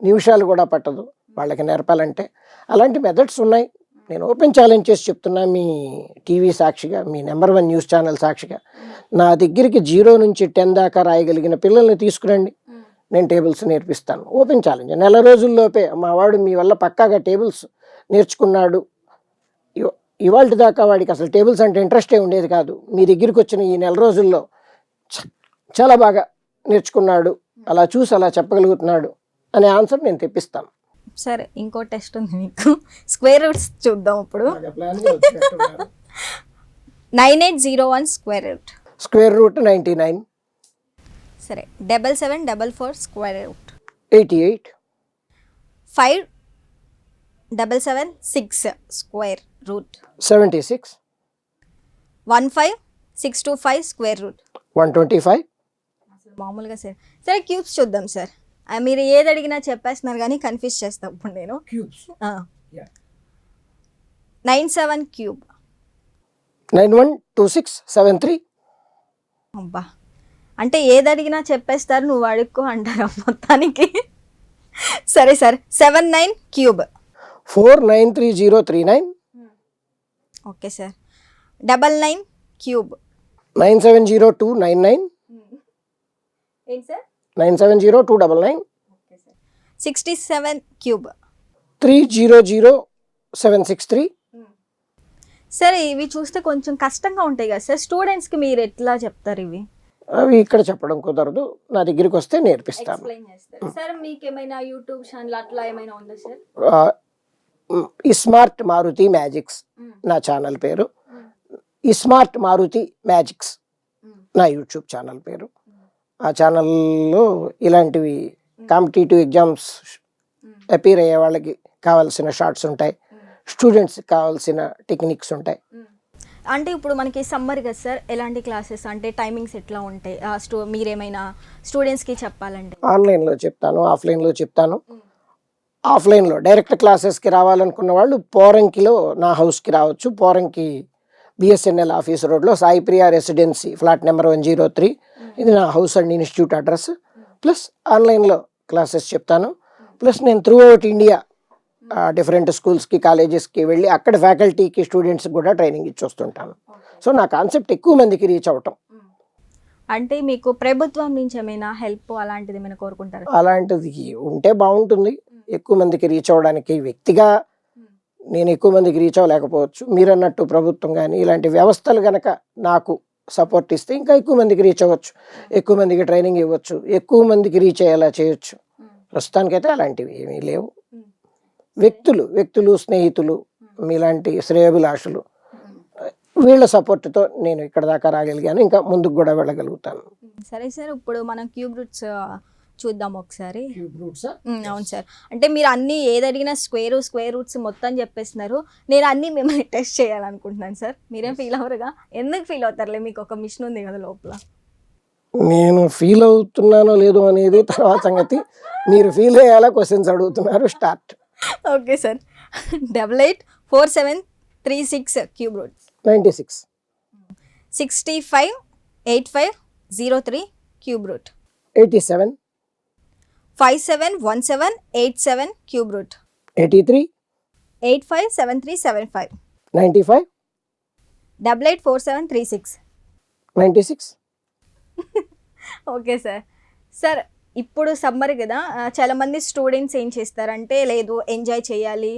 నిమిషాలు కూడా పట్టదు వాళ్ళకి నేర్పాలంటే. అలాంటి మెథడ్స్ ఉన్నాయి. నేను ఓపెన్ ఛాలెంజ్ చేసి చెప్తున్నా మీ టీవీ సాక్షిగా, మీ నెంబర్ 1 న్యూస్ ఛానల్ సాక్షిగా, నా దగ్గరికి 0 నుంచి 10 దాకా రాయగలిగిన పిల్లల్ని తీసుకురండి, నేను టేబుల్స్ నేర్పిస్తాను. Open challenge. నెల రోజుల్లోపే మా వాడు మీ వల్ల పక్కాగా టేబుల్స్ నేర్చుకున్నాడు. ఇవాళ దాకా వాడికి అసలు టేబుల్స్ అంటే ఇంట్రెస్టే ఉండేది కాదు. మీ దగ్గరికి వచ్చిన ఈ నెల రోజుల్లో చాలా బాగా నేర్చుకున్నాడు, అలా చూసి అలా చెప్పగలుగుతున్నాడు అనే ఆన్సర్ నేను తెప్పిస్తాను. సరే, ఇంకో టెస్ట్ ఉంది మీకు. స్క్వేర్ రూట్స్ చూద్దాం ఇప్పుడు. 9801 స్క్వేర్ రూట్. Square root 99. సరే, 7744 square root. 88. 5776 square root. 76. 15625 square root. 125. మామూలుగా సార్. సరే, క్యూబ్స్ చూద్దాం సార్. మీరు ఏది అడిగినా చెప్పేస్తున్నారు కానీ కన్ఫ్యూజ్ చేస్తాం ఇప్పుడు నేను. 97 క్యూబ్. 912673. అబ్బా, అంటే ఏది అడిగినా చెప్పేస్తారు, నువ్వు అడుక్కో అంటారా మొత్తానికి. సరే sir, 79 cube. 493039. Okay sir. 99 cube. 970299. ఏంటి సార్? 970299. 67 క్యూబ్. 300763. సరే, ఇవి చూస్తే కొంచెం కష్టంగా ఉంటాయి కదా సార్, స్టూడెంట్స్కి మీరు ఎట్లా చెప్తారు ఇవి? అవి ఇక్కడ చెప్పడం కుదరదు, నా దగ్గరికి వస్తే నేర్పిస్తాను. ఎక్స్ప్లెయిన్ చేస్తారు సార్. మీకు ఏమైనా యూట్యూబ్ ఛానల్ అట్లా ఏమైనా ఉందా సార్? స్మార్ట్ మారుతి మ్యాజిక్స్ నా ఛానల్ పేరు. స్మార్ట్ మారుతి మ్యాజిక్స్ నా యూట్యూబ్ ఛానల్ పేరు. ఆ ఛానల్లో ఇలాంటివి కాంపిటేటివ్ ఎగ్జామ్స్ అపీర్ అయ్యే వాళ్ళకి కావాల్సిన షార్ట్స్ ఉంటాయి, స్టూడెంట్స్కి కావాల్సిన టెక్నిక్స్ ఉంటాయి. అంటే ఇప్పుడు మనకి సమ్మర్ కదా సార్, ఎలాంటి క్లాసెస్ అంటే టైమింగ్స్ ఎట్లా ఉంటాయి? మీరేమైనా స్టూడెంట్స్కి చెప్పాలంటే ఆన్లైన్లో చెప్తాను, ఆఫ్లైన్లో చెప్తాను. ఆఫ్లైన్లో డైరెక్ట్ క్లాసెస్కి రావాలనుకున్న వాళ్ళు పోరంకిలో నా హౌస్కి రావచ్చు. పోరంకి బిఎస్ఎన్ఎల్ ఆఫీస్ రోడ్లో సాయిప్రియ రెసిడెన్సీ ఫ్లాట్ నెంబర్ 103. ఇది నా house and institute address. Plus ఆన్లైన్లో క్లాసెస్ చెప్తాను. ప్లస్ నేను త్రూ అవుట్ ఇండియా డిఫరెంట్ స్కూల్స్కి, కాలేజెస్కి వెళ్ళి అక్కడ ఫ్యాకల్టీకి, స్టూడెంట్స్కి కూడా ట్రైనింగ్ ఇచ్చి వస్తుంటాను. సో నా కాన్సెప్ట్ ఎక్కువ మందికి రీచ్ అవ్వటం. అంటే మీకు ప్రభుత్వం నుంచి ఏమైనా హెల్ప్ అలాంటిది ఏమైనా కోరుకుంటారు? అలాంటిది ఉంటే బాగుంటుంది, ఎక్కువ మందికి రీచ్ అవ్వడానికి. వ్యక్తిగా నేను ఎక్కువ మందికి రీచ్ అవ్వలేకపోవచ్చు. మీరు అన్నట్టు ప్రభుత్వం కానీ ఇలాంటి వ్యవస్థలు కనుక నాకు సపోర్ట్ ఇస్తే ఇంకా ఎక్కువ మందికి రీచ్ అవ్వచ్చు, ఎక్కువ మందికి ట్రైనింగ్ ఇవ్వచ్చు, ఎక్కువ మందికి రీచ్ అయ్యేలా చేయొచ్చు. ప్రస్తుతానికైతే అలాంటివి ఏమీ లేవు. వ్యక్తులు, స్నేహితులు, మీలాంటి శ్రేయోభిలాషులు, వీళ్ళ సపోర్ట్తో నేను ఇక్కడ దాకా రాగలిగాను, ఇంకా ముందుకు కూడా వెళ్ళగలుగుతాను. సరే సార్, ఇప్పుడు మనం క్యూబ్ రూట్స్ చూద్దాం ఒకసారి. అవును సార్, అంటే మీరు అన్ని ఏది అడిగినా స్క్వేర్ రూట్స్ మొత్తం చెప్పేస్తున్నారు. నేను అన్ని మిమ్మల్ని టెస్ట్ చేయాలనుకుంటున్నాను సార్. మీరేం ఫీల్ అవ్వరుగా? ఎందుకు ఫీల్ అవుతారులే, మీకు ఒక మిషన్ ఉంది కదా లోపల. నేను ఫీల్ అవుతున్నానో లేదో అనేది తర్వాత సంగతి. మీరు ఫీల్ అయ్యేలా క్వశ్చన్స్ అడుగుతున్నారు. Start. Okay sir. 884736 cube roots. 96. 658503 cube root. 87. 571787 cube root. 83. 857375. 95. 884736. 96. Okay sir. Sir, ఇప్పుడు సమ్మర్ కదా, చాలా మంది స్టూడెంట్స్ ఏం చేస్తారంటే, లేదు ఎంజాయ్ చేయాలి,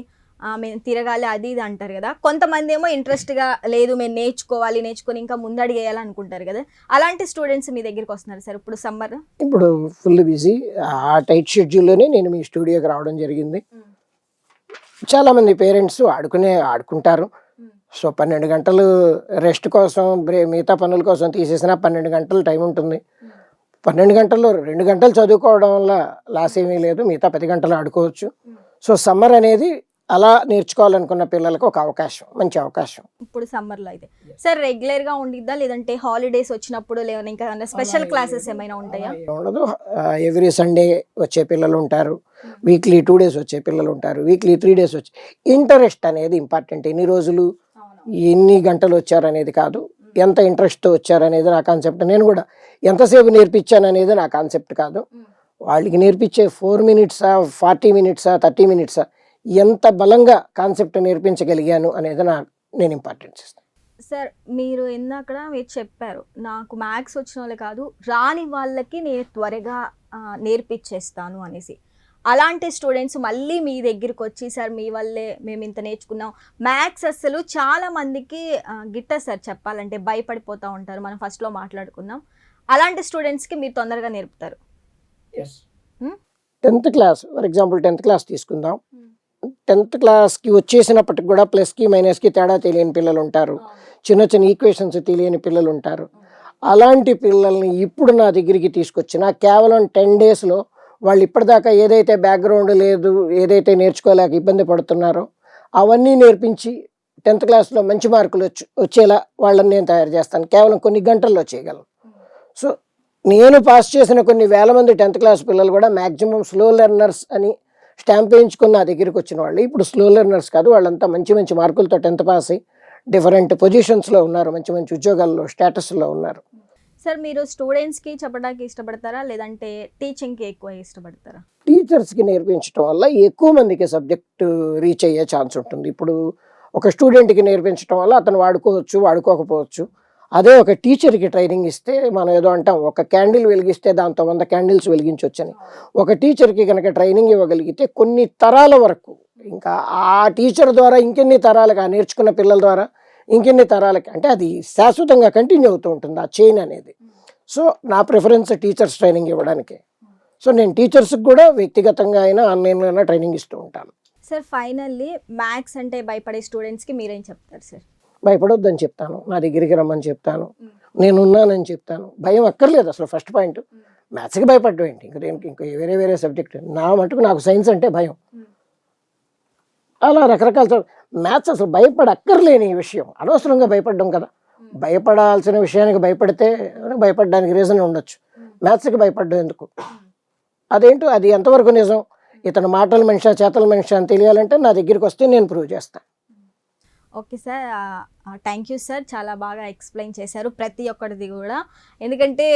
మేము తిరగాలి, అది ఇది అంటారు కదా. కొంతమంది ఏమో ఇంట్రెస్ట్గా, లేదు మేము నేర్చుకొని ఇంకా ముందడుగు వేయాలనుకుంటారు కదా. అలాంటి స్టూడెంట్స్ మీ దగ్గరికి వస్తున్నారు సార్ ఇప్పుడు సమ్మర్? ఇప్పుడు ఫుల్ బిజీ. ఆ టైట్ షెడ్యూల్లోనే నేను మీ స్టూడియోకి రావడం జరిగింది. చాలామంది పేరెంట్స్ ఆడుకుంటారు. సో 12 గంటలు రెస్ట్ కోసం, మిగతా పనుల కోసం తీసేసిన 12 గంటలు టైం ఉంటుంది. 12 గంటల్లో 2 గంటలు చదువుకోవడం వల్ల లాస్ ఏమీ లేదు, మిగతా 10 గంటలు ఆడుకోవచ్చు. సో సమ్మర్ అనేది అలా నేర్చుకోవాలనుకున్న పిల్లలకు ఒక అవకాశం, మంచి అవకాశం. ఇప్పుడు సమ్మర్లో అయితే సార్ రెగ్యులర్గా ఉండిద్దా, లేదంటే హాలిడేస్ వచ్చినప్పుడు లేదా ఇంకా స్పెషల్ క్లాసెస్ ఏమైనా ఉంటాయా? ఉండదు. ఎవ్రీ సండే వచ్చే పిల్లలు ఉంటారు, వీక్లీ 2 days వచ్చే పిల్లలు ఉంటారు, వీక్లీ 3 days వచ్చే. ఇంట్రెస్ట్ అనేది ఇంపార్టెంట్. ఎన్ని రోజులు ఎన్ని గంటలు వచ్చారనేది కాదు, ఎంత ఇంట్రెస్ట్తో వచ్చారనేది నా కాన్సెప్ట్. నేను కూడా ఎంతసేపు నేర్పించాను అనేది నా కాన్సెప్ట్ కాదు. వాళ్ళకి నేర్పించే 4 minutes 40 minutes 30 minutes ఎంత బలంగా కాన్సెప్ట్ నేర్పించగలిగాను అనేది నేను ఇంపార్టెన్స్ ఇస్తాను. సార్ మీరు మీరు చెప్పారు నాకు మ్యాథ్స్ వచ్చిన వాళ్ళే కాదు రాని వాళ్ళకి నేను త్వరగా నేర్పించేస్తాను అనేసి. అలాంటి స్టూడెంట్స్ మళ్ళీ మీ దగ్గరికి వచ్చి సార్ మీ వల్లే మేము ఇంత నేర్చుకున్నాం, మ్యాథ్స్ అసలు చాలా మందికి గిట్టదు సార్, చెప్పాలంటే భయపడిపోతూ ఉంటారు, మనం ఫస్ట్లో మాట్లాడుకున్నాం. అలాంటి స్టూడెంట్స్కి మీరు తొందరగా నేర్పుతారు. 10th class for example 10th class తీసుకుందాం. 10th classకి వచ్చేసినప్పటికి కూడా ప్లస్కి మైనస్కి తేడా తెలియని పిల్లలు ఉంటారు, చిన్న చిన్న ఈక్వేషన్స్ తెలియని పిల్లలు ఉంటారు. అలాంటి పిల్లల్ని ఇప్పుడు నా దగ్గరికి తీసుకొచ్చిన కేవలం 10 daysలో వాళ్ళు ఇప్పటిదాకా ఏదైతే బ్యాక్గ్రౌండ్ లేదు, ఏదైతే నేర్చుకోలేక ఇబ్బంది పడుతున్నారో అవన్నీ నేర్పించి 10th classలో మంచి మార్కులు వచ్చేలా వాళ్ళని నేను తయారు చేస్తాను. కేవలం కొన్ని గంటల్లో చేయగలను. సో నేను పాస్ చేసిన కొన్ని వేల మంది 10th class పిల్లలు కూడా మ్యాక్సిమం స్లో లెర్నర్స్ అని స్టాంప్ వేయించుకుని నా దగ్గరికి వచ్చిన వాళ్ళు ఇప్పుడు స్లో లెర్నర్స్ కాదు, వాళ్ళంతా మంచి మంచి మార్కులతో 10th పాస్ అయ్యి డిఫరెంట్ పొజిషన్స్లో ఉన్నారు, మంచి మంచి ఉద్యోగాల్లో స్టేటస్లో ఉన్నారు. సార్ మీరు స్టూడెంట్స్కి చెప్పడానికి ఇష్టపడతారా, లేదంటే టీచింగ్కి ఎక్కువ ఇష్టపడతారా? టీచర్స్కి నేర్పించడం వల్ల ఎక్కువ మందికి సబ్జెక్ట్ రీచ్ అయ్యే ఛాన్స్ ఉంటుంది. ఇప్పుడు ఒక స్టూడెంట్కి నేర్పించడం వల్ల అతను వాడుకోవచ్చు, వాడుకోకపోవచ్చు. అదే ఒక టీచర్కి ట్రైనింగ్ ఇస్తే మనం ఏదో అంటాం, ఒక క్యాండిల్ వెలిగిస్తే దాంతో 100 candles వెలిగించవచ్చని. ఒక టీచర్కి కనుక ట్రైనింగ్ ఇవ్వగలిగితే కొన్ని తరాల వరకు, ఇంకా ఆ టీచర్ ద్వారా ఇంకెన్ని తరాలకు, ఆ నేర్చుకున్న పిల్లల ద్వారా ఇంకెన్ని తరాలకి, అంటే అది శాశ్వతంగా కంటిన్యూ అవుతూ ఉంటుంది ఆ చైన్ అనేది. సో నా ప్రిఫరెన్స్ టీచర్స్ ట్రైనింగ్ ఇవ్వడానికి. సో నేను టీచర్స్కి కూడా వ్యక్తిగతంగా అయినా ఆన్లైన్లో అయినా ట్రైనింగ్ ఇస్తూ ఉంటాను. సార్ ఫైనల్లీ మ్యాథ్స్ అంటే భయపడే స్టూడెంట్స్కి మీరేం చెప్తారు సార్? భయపడొద్దని చెప్తాను, నా దగ్గరికి రమ్మని చెప్తాను, నేనున్నానని చెప్తాను. భయం అక్కర్లేదు అసలు. ఫస్ట్ పాయింట్ మ్యాథ్స్కి భయపడడం ఏంటి, ఇంకా వేరే సబ్జెక్ట్. నా మటుకు నాకు సైన్స్ అంటే భయం. అలా రకరకాల మ్యాథ్స్ అసలు భయపడక్కర్లేని విషయం, అనవసరంగా భయపడ్డం కదా. భయపడాల్సిన విషయానికి భయపడితే భయపడడానికి రీజన్ ఉండొచ్చు, మ్యాథ్స్కి భయపడ్డం ఎందుకు? అదేంటో అది ఎంతవరకు నిజం, ఇతను మాటల మనిషి చేతల మనిషి అని తెలియాలంటే నా దగ్గరికి వస్తే నేను ప్రూవ్ చేస్తాను. Okay sir, thank you sir, చాలా బాగా ఎక్స్ప్లెయిన్ చేశారు ప్రతి ఒక్కటిది కూడా. ఎందుకంటే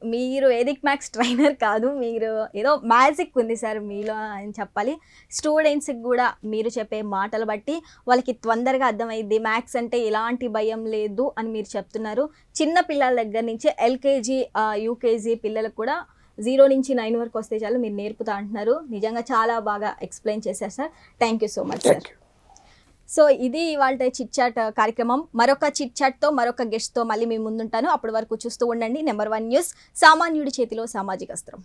మీరు వేదిక్ మ్యాథ్స్ ట్రైనర్ కాదు, మీరు ఏదో మ్యాజిక్ ఉంది సార్ మీలో అని చెప్పాలి. స్టూడెంట్స్కి కూడా మీరు చెప్పే మాటలు బట్టి వాళ్ళకి తొందరగా అర్థమైద్ది, మ్యాథ్స్ అంటే ఎలాంటి భయం లేదు అని మీరు చెప్తున్నారు. చిన్న పిల్లల దగ్గర నుంచి ఎల్కేజీ యూకేజీ పిల్లలకు కూడా 0 నుంచి 9 వరకు వస్తే చాలు మీరు నేర్పుతా అంటున్నారు. నిజంగా చాలా బాగా ఎక్స్ప్లెయిన్ చేశారు sir. Thank you so much sir. So ఇది ఇవాళ చిట్ చాట్ కార్యక్రమం. మరొక చిట్ చాట్తో మరొక గెస్ట్తో మళ్ళీ మీ ముందుంటాను. అప్పటి వరకు చూస్తూ ఉండండి నెంబర్ 1 న్యూస్, సామాన్యుడి చేతిలో సామాజిక అస్త్రం.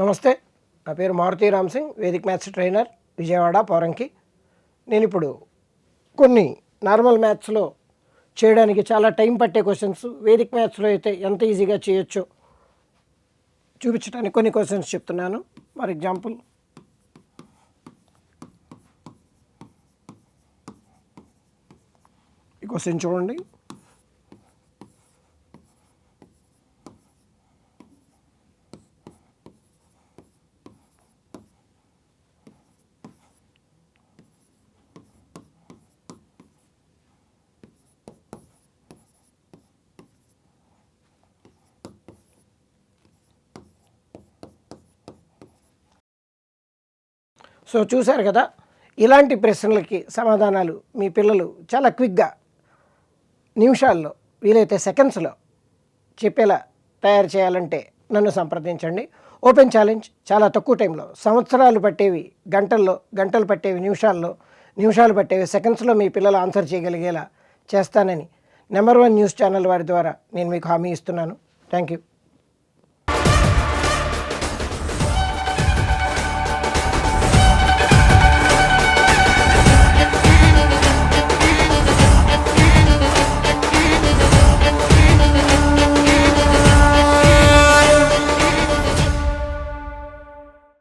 నమస్తే, నా పేరు మారుతి రామ్ సింగ్, వేదిక్ మ్యాథ్స్ ట్రైనర్, విజయవాడ పౌరంకి. నేను ఇప్పుడు కొన్ని నార్మల్ మ్యాథ్స్లో చేయడానికి చాలా టైం పట్టే క్వశ్చన్స్ వేదిక్ మ్యాథ్స్లో అయితే ఎంత ఈజీగా చేయొచ్చో చూపించడానికి కొన్ని క్వశ్చన్స్ చెప్తున్నాను. ఫర్ ఎగ్జాంపుల్ ఈ క్వశ్చన్ చూడండి. సో చూశారు కదా, ఇలాంటి ప్రశ్నలకి సమాధానాలు మీ పిల్లలు చాలా క్విక్గా, నిమిషాల్లో, వీలైతే సెకండ్స్లో చెప్పేలా తయారు చేయాలంటే నన్ను సంప్రదించండి. ఓపెన్ ఛాలెంజ్, చాలా తక్కువ టైంలో, సంవత్సరాలు పట్టేవి గంటల్లో, గంటలు పట్టేవి నిమిషాల్లో, నిమిషాలు పట్టేవి సెకండ్స్లో మీ పిల్లలు ఆన్సర్ చేయగలిగేలా చేస్తానని నెంబర్ 1 న్యూస్ ఛానల్ వారి ద్వారా నేను మీకు హామీ ఇస్తున్నాను. Thank you.